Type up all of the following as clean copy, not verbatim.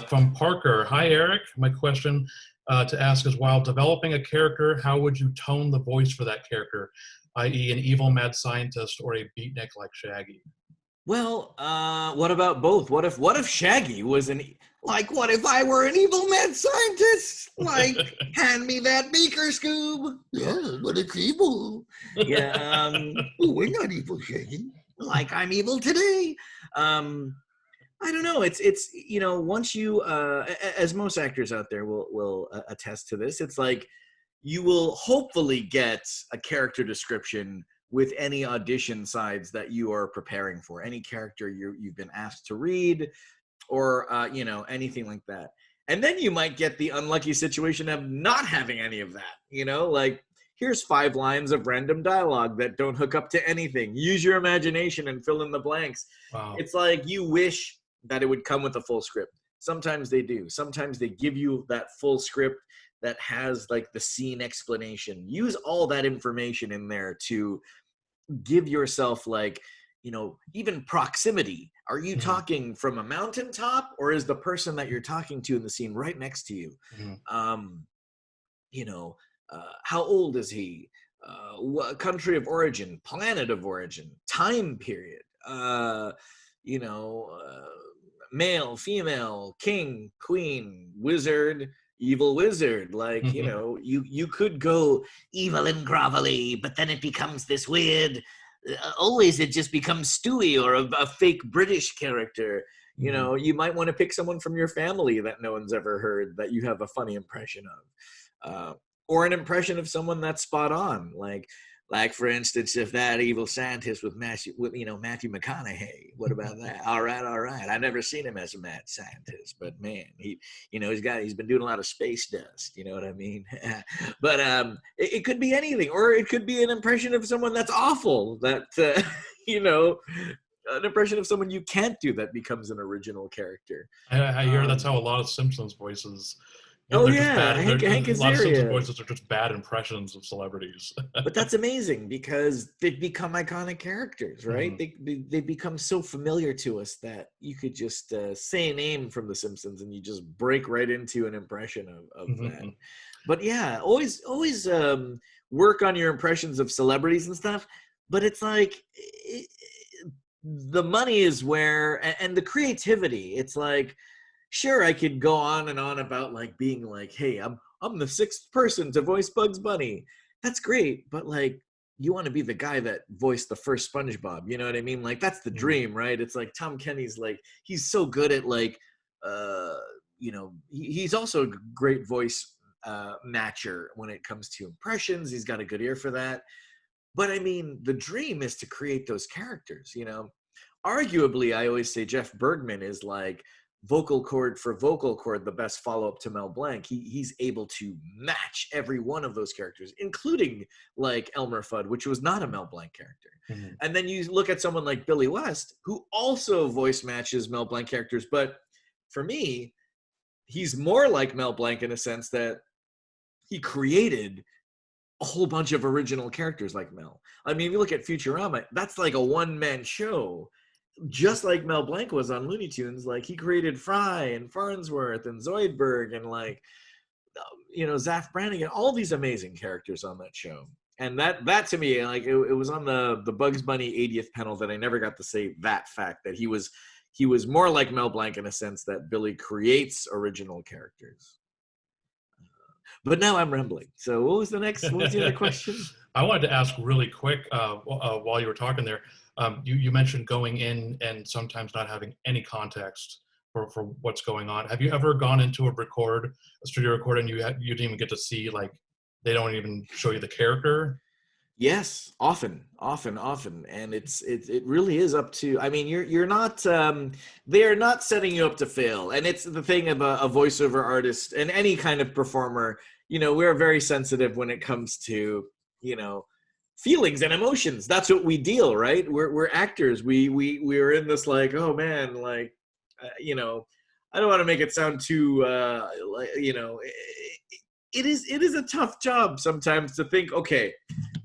From Parker. Hi, Eric. My question to ask is, while developing a character, how would you tone the voice for that character, i.e. an evil mad scientist or a beatnik like Shaggy? Well, what about both? What if Shaggy was what if I were an evil mad scientist? Like, hand me that beaker, Scoob. Yeah, but it's evil. Yeah, Well, we're not evil, Shaggy. like I'm evil today. I don't know. It's once you as most actors out there will attest to this. It's like you will hopefully get a character description with any audition sides that you are preparing for, any character you've been asked to read, or anything like that. And then you might get the unlucky situation of not having any of that. Like, here's 5 lines of random dialogue that don't hook up to anything. Use your imagination and fill in the blanks. Wow. It's like you wish that it would come with a full script. Sometimes they do. Sometimes they give you that full script that has like the scene explanation. Use all that information in there to give yourself even proximity. Are you talking from a mountaintop, or is the person that you're talking to in the scene right next to you? How old is he? What country of origin, planet of origin, time period, male, female, king, queen, wizard, evil wizard. Like, you could go evil and grovelly, but then it becomes this weird, always it just becomes Stewie or a fake British character. You might want to pick someone from your family that no one's ever heard that you have a funny impression of. Or an impression of someone that's spot on. Like for instance, if that evil scientist with Matthew McConaughey, what about that? All right. I've never seen him as a mad scientist, but man, he's been doing a lot of space dust. You know what I mean? But it could be anything, or it could be an impression of someone that's awful. That an impression of someone you can't do that becomes an original character. I hear that's how a lot of Simpsons voices. Oh they're yeah, just bad. Hank A lot of Simpsons Azaria. voices are just bad impressions of celebrities. But that's amazing because they've become iconic characters, right? They become so familiar to us that you could just say a name from The Simpsons and you just break right into an impression of that. But yeah, always work on your impressions of celebrities and stuff. But it's like the money is where, and the creativity. It's like, sure, I could go on and on about like being like, hey, I'm the 6th person to voice Bugs Bunny. That's great, but like, you want to be the guy that voiced the first SpongeBob. You know what I mean? Like, that's the dream, right? It's like Tom Kenny's like, he's so good at like, he's also a great voice matcher when it comes to impressions. He's got a good ear for that. But I mean, the dream is to create those characters. Arguably, I always say Jeff Bergman is like, vocal cord for vocal cord, the best follow-up to Mel Blanc. He's able to match every one of those characters, including like Elmer Fudd, which was not a Mel Blanc character. And then you look at someone like Billy West, who also voice matches Mel Blanc characters, but for me, he's more like Mel Blanc in a sense that he created a whole bunch of original characters like Mel. I mean, if you look at Futurama, that's like a one-man show. Just like Mel Blanc was on Looney Tunes, like he created Fry and Farnsworth and Zoidberg and like, Zaf Brannigan, all these amazing characters on that show. And that to me, like it was on the Bugs Bunny 80th panel that I never got to say that fact, that he was more like Mel Blanc in a sense that Billy creates original characters. But now I'm rambling. So what was the other question? I wanted to ask really quick while you were talking there. You mentioned going in and sometimes not having any context for what's going on. Have you ever gone into a studio record, and you didn't even get to see, like, they don't even show you the character? Yes, often, and it really is up to. I mean, you're not. They are not setting you up to fail, and it's the thing of a voiceover artist and any kind of performer. We're very sensitive when it comes to feelings and emotions. That's what we deal, right? We're actors. We're in this like, oh man, like, I don't want to make it sound too, it is a tough job sometimes to think, okay,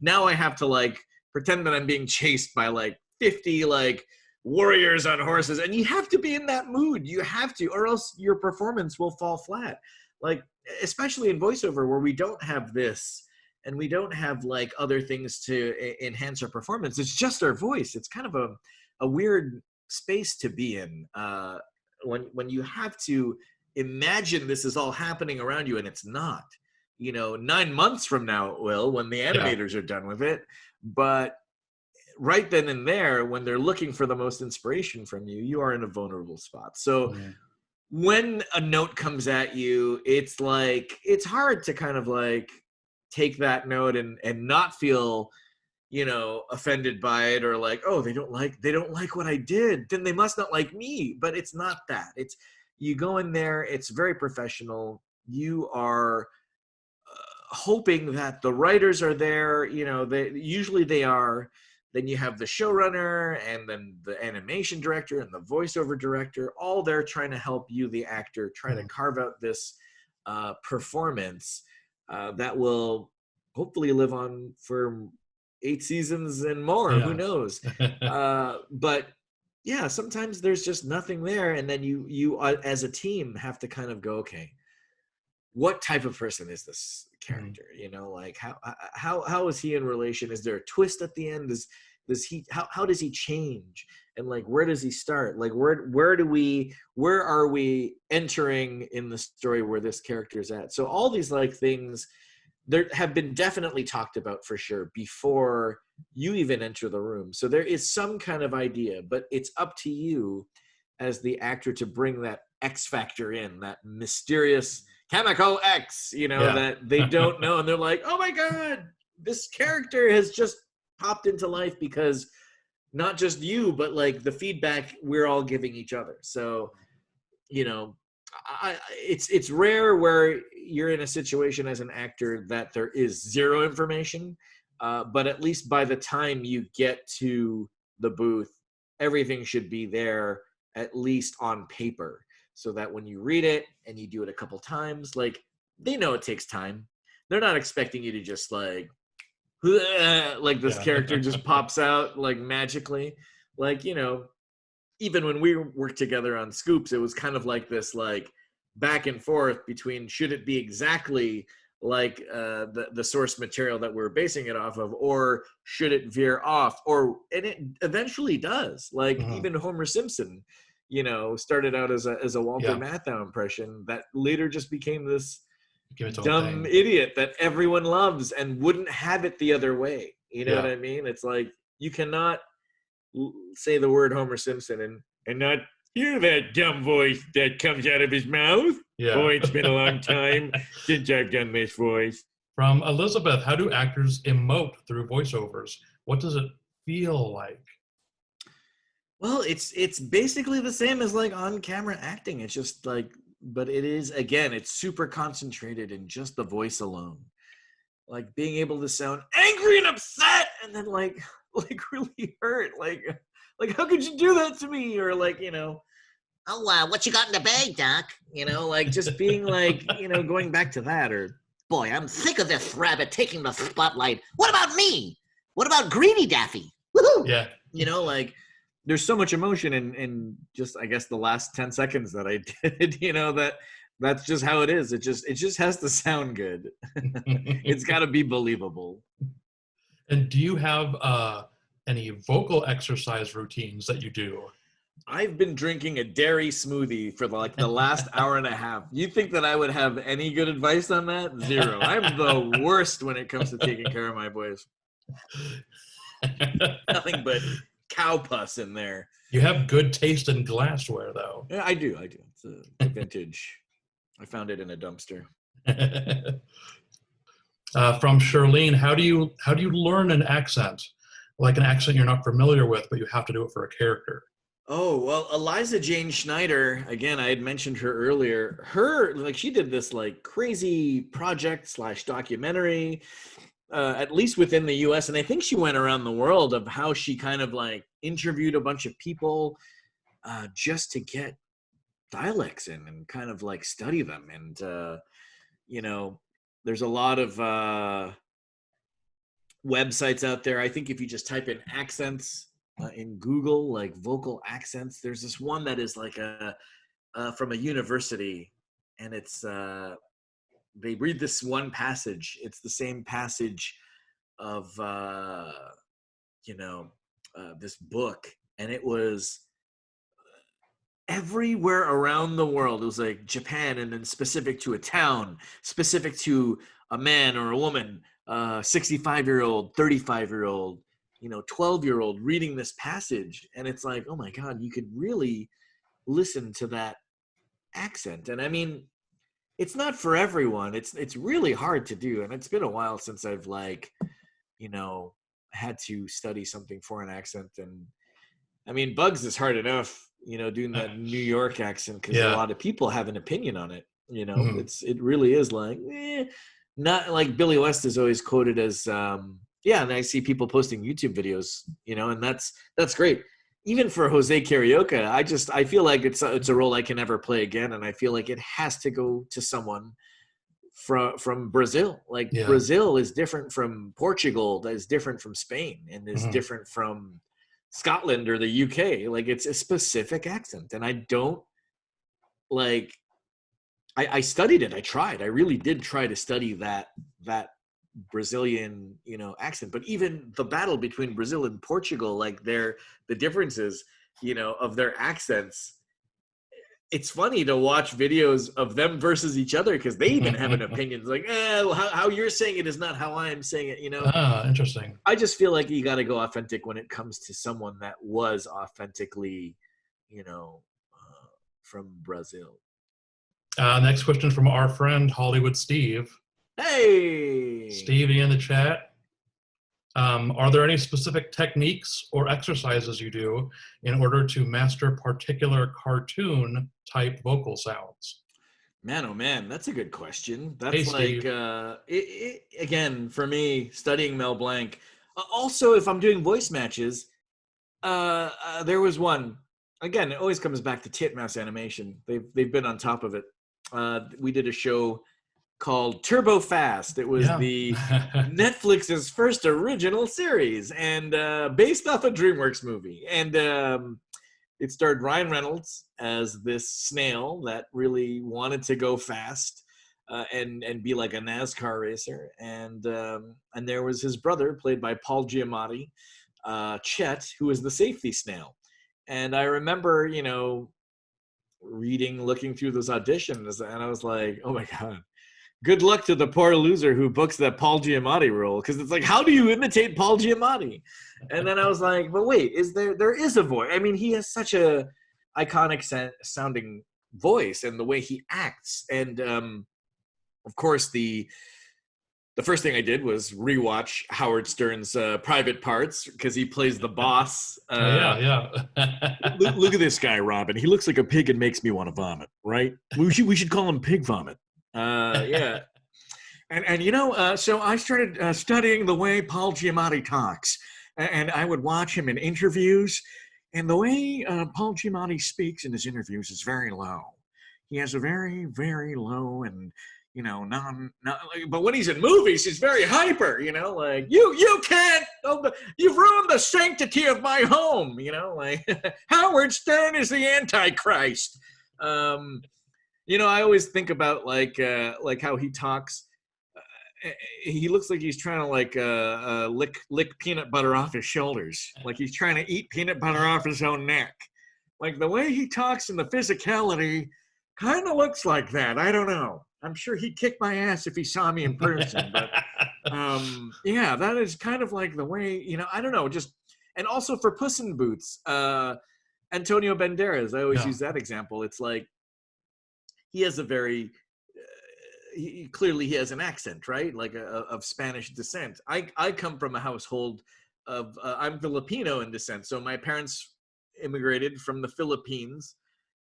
now I have to like pretend that I'm being chased by like 50 like warriors on horses, and you have to be in that mood. You have to, or else your performance will fall flat. Like, especially in voiceover where we don't have this and we don't have like other things to enhance our performance. It's just our voice. It's kind of a weird space to be in when you have to imagine this is all happening around you and it's not. 9 months from now it will, when the animators are done with it. But right then and there, when they're looking for the most inspiration from you, you are in a vulnerable spot. So when a note comes at you, it's like, it's hard to kind of like take that note and not feel, offended by it, or like, oh, they don't like what I did, then they must not like me. But it's not that. It's, you go in there, it's very professional. You are hoping that the writers are there, usually they are. Then you have the showrunner and then the animation director and the voiceover director, all there trying to help you, the actor, trying to carve out this performance that will hopefully live on for 8 seasons and more. Who knows? But yeah, sometimes there's just nothing there. And then you as a team have to kind of go, okay, what type of person is this character? Like how is he in relation? Is there a twist at the end? How does he change? And like, where does he start? Like, where are we entering in the story where this character is at? So all these like things there have been definitely talked about for sure before you even enter the room. So there is some kind of idea, but it's up to you as the actor to bring that X factor in, that mysterious chemical X, that they don't know. And they're like, oh my God, this character has just popped into life because not just you, but like the feedback we're all giving each other. So, it's rare where you're in a situation as an actor that there is zero information, but at least by the time you get to the booth, everything should be there, at least on paper, so that when you read it and you do it a couple times, like, they know it takes time. They're not expecting you to just like this character just pops out like magically. Like, even when we worked together on Scoops, it was kind of like this like back and forth between, should it be exactly like the source material that we're basing it off of, or should it veer off? And it eventually does. Like even Homer Simpson, started out as a Walter Matthau impression that later just became this dumb idiot that everyone loves and wouldn't have it the other way. You know what I mean? It's like, you cannot say the word Homer Simpson and not hear that dumb voice that comes out of his mouth. Boy, it's been a long time since I've done this voice. From Elizabeth, how do actors emote through voiceovers? What does it feel like? Well, it's basically the same as like on-camera acting. It's just like, but it is, again, it's super concentrated in just the voice alone. Like being able to sound angry and upset and then like really hurt. Like how could you do that to me? Or like, oh, what you got in the bag, Doc? Like just being like, going back to that. Or, boy, I'm sick of this rabbit taking the spotlight. What about me? What about Greedy Daffy? Woohoo! Yeah. Like there's so much emotion in just, I guess, the last 10 seconds that I did, that's just how it is. It just has to sound good. It's got to be believable. And do you have any vocal exercise routines that you do? I've been drinking a dairy smoothie for like the last hour and a half. You think that I would have any good advice on that? Zero. I'm the worst when it comes to taking care of my boys. Nothing but cow pus in there. You have good taste in glassware, though. Yeah, I do. It's a vintage. I found it in a dumpster. From Charlene, how do you learn an accent? Like an accent you're not familiar with, but you have to do it for a character. Oh, well, Eliza Jane Schneider, again, I had mentioned her earlier. She did this like crazy project / documentary, at least within the US. And I think she went around the world of how she kind of like interviewed a bunch of people just to get dialects in and kind of like study them. And, there's a lot of websites out there. I think if you just type in accents in Google, like vocal accents. There's this one that is like from a university, and it's they read this one passage. It's the same passage of this book, and it was everywhere around the world. It was like Japan, and then specific to a town, specific to a man or a woman, 65-year-old, 35-year-old, 12-year-old reading this passage. And it's like, oh my God, you could really listen to that accent. And I mean, it's not for everyone. It's really hard to do. And it's been a while since I've had to study something for an accent. And I mean, Bugs is hard enough, doing that New York accent, because a lot of people have an opinion on it. It really is like, not like Billy West is always quoted as, and I see people posting YouTube videos, and that's great. Even for Jose Carioca, I feel like it's a role I can never play again, and I feel like it has to go to someone from Brazil. Like Brazil is different from Portugal, that is different from Spain, and is different from Scotland or the UK. Like, it's a specific accent, and I don't like. I studied it. I really did try to study that Brazilian, accent. But even the battle between Brazil and Portugal, like the differences, of their accents. It's funny to watch videos of them versus each other, because they even have an opinion. It's like, how you're saying it is not how I am saying it. Interesting. I just feel like you got to go authentic when it comes to someone that was authentically, from Brazil. Next question from our friend Hollywood Steve. Hey, Stevie in the chat. Are there any specific techniques or exercises you do in order to master particular cartoon type vocal sounds? Man, oh man, that's a good question. Hey, That's like, Steve. again, for me, studying Mel Blanc. Also, if I'm doing voice matches, there was one. Again, it always comes back to Titmouse Animation. They've been on top of it. We did a show called Turbo Fast. It was the Netflix's first original series, and based off a DreamWorks movie. And it starred Ryan Reynolds as this snail that really wanted to go fast and be like a NASCAR racer. And there was his brother, played by Paul Giamatti, Chet, who was the safety snail. And I remember, looking through those auditions, and I was like, oh my God, good luck to the poor loser who books that Paul Giamatti role. Because it's like, how do you imitate Paul Giamatti? And then I was like, but wait, there is a voice. I mean, he has such a iconic sounding voice, and the way he acts. And of course, the first thing I did was rewatch Howard Stern's Private Parts, because he plays the boss. Look at this guy, Robin. He looks like a pig and makes me want to vomit, right? We should call him Pig Vomit. And so I started studying the way Paul Giamatti talks, and I would watch him in interviews, and the way Paul Giamatti speaks in his interviews is very low. He has a very, very low and, but when he's in movies, he's very hyper, like, you can't, you've ruined the sanctity of my home, like, Howard Stern is the Antichrist. I always think about like how he talks. He looks like he's trying to lick peanut butter off his shoulders, like he's trying to eat peanut butter off his own neck. Like the way he talks and the physicality kind of looks like that. I don't know. I'm sure he'd kick my ass if he saw me in person. But that is kind of like the way, I don't know. Just, and also for Puss in Boots, Antonio Banderas. I always use that example. It's like, he has a very clearly he has an accent, right? Like of Spanish descent. I come from a household of I'm Filipino in descent. So my parents immigrated from the Philippines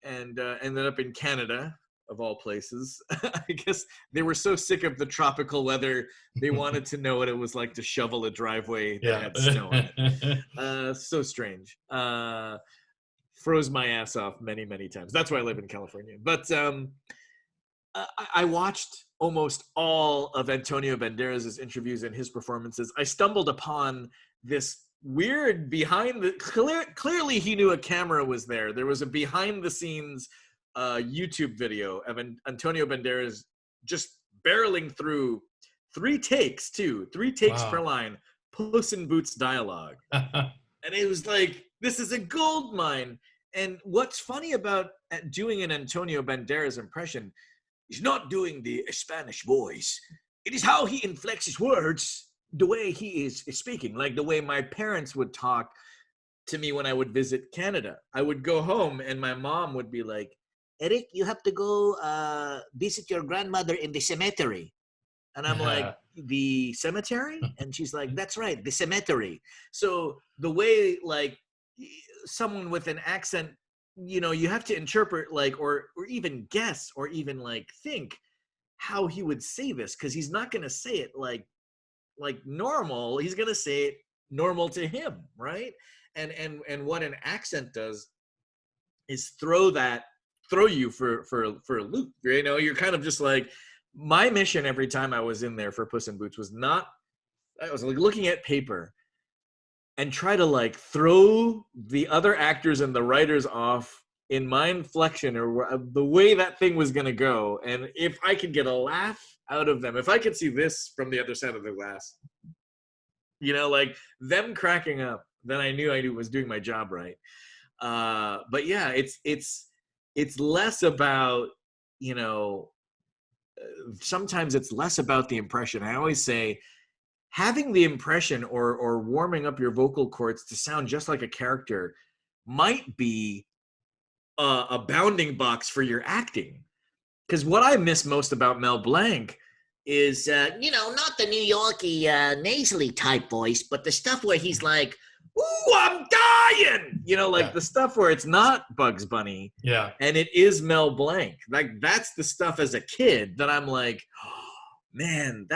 and ended up in Canada, of all places. I guess they were so sick of the tropical weather, they wanted to know what it was like to shovel a driveway that had snow on it. So strange. Froze my ass off many, many times. That's why I live in California. But I watched almost all of Antonio Banderas' interviews and his performances. I stumbled upon this weird behind the clearly he knew a camera was there. There was a behind the scenes YouTube video of Antonio Banderas just barreling through 3 takes Wow. per line, Puss in Boots dialogue. And it was like, this is a gold mine. And what's funny about doing an Antonio Banderas impression, he's not doing the Spanish voice. It is how he inflects his words, the way he is speaking, like the way my parents would talk to me when I would visit Canada. I would go home and my mom would be like, Eric, you have to go visit your grandmother in the cemetery. And I'm like, the cemetery? And she's like, that's right, the cemetery. So the way, like, someone with an accent, you know, you have to interpret, like, or even guess, or even, like, think how he would say this, because he's not going to say it like normal. He's going to say it normal to him, right? And what an accent does is throw you for a loop. You know, you're kind of just like, my mission every time I was in there for Puss in Boots was not, I was like looking at paper and try to like throw the other actors and the writers off in my inflection or the way that thing was going to go. And if I could get a laugh out of them, if I could see this from the other side of the glass, you know, like them cracking up, then I knew I was doing my job right. But yeah, it's less about, you know, sometimes it's less about the impression. I always say having the impression or warming up your vocal cords to sound just like a character might be a bounding box for your acting. Because what I miss most about Mel Blanc is, You know, not the New Yorkie nasally type voice, but the stuff where he's like, ooh, I'm dying! You know, like the stuff where it's not Bugs Bunny. Yeah. And it is Mel Blanc. Like, that's the stuff as a kid that I'm like, oh, man,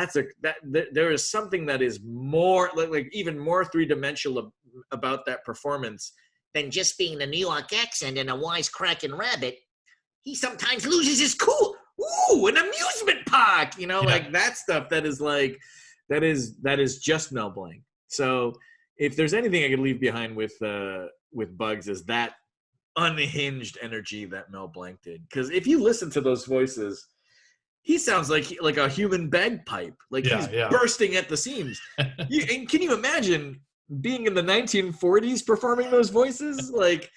there is something that is more, like even more three-dimensional about that performance than just being a New York accent and a wisecracking rabbit. He sometimes loses his cool. Ooh, an amusement park, you know, like that stuff that is like, that is just Mel Blanc. So if there's anything I could leave behind with Bugs is that unhinged energy that Mel Blanc did. Because if you listen to those voices, he sounds like a human bagpipe, like he's bursting at the seams. And can you imagine being in the 1940s performing those voices? Like,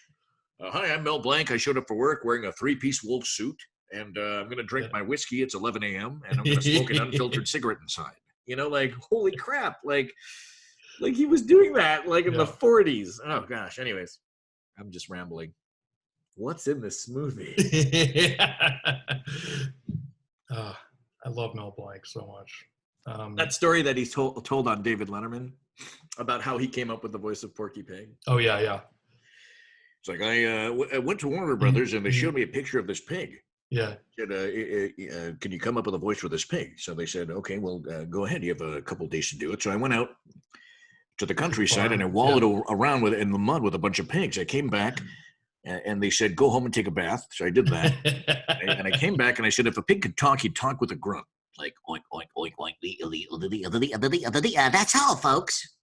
hi, I'm Mel Blanc. I showed up for work wearing a 3-piece wool suit, and I'm going to drink my whiskey. It's 11 a.m., and I'm going to smoke an unfiltered cigarette inside. You know, like, holy crap. Like he was doing that, like, in the 40s. Oh, gosh. Anyways, I'm just rambling. What's in this movie? I love Mel Blanc so much. That story that he's told on David Letterman about how he came up with the voice of Porky Pig. Oh, yeah. It's like, I went to Warner Brothers and they showed me a picture of this pig. Yeah. Said, can you come up with a voice for this pig? So they said, okay, well, go ahead. You have a couple of days to do it. So I went out to the countryside and I wallowed around in the mud with a bunch of pigs. I came back and they said, go home and take a bath. So I did that. And I came back and I said, if a pig could talk, he'd talk with a grunt. Like, oink, oink, oink, oink. that's all, folks.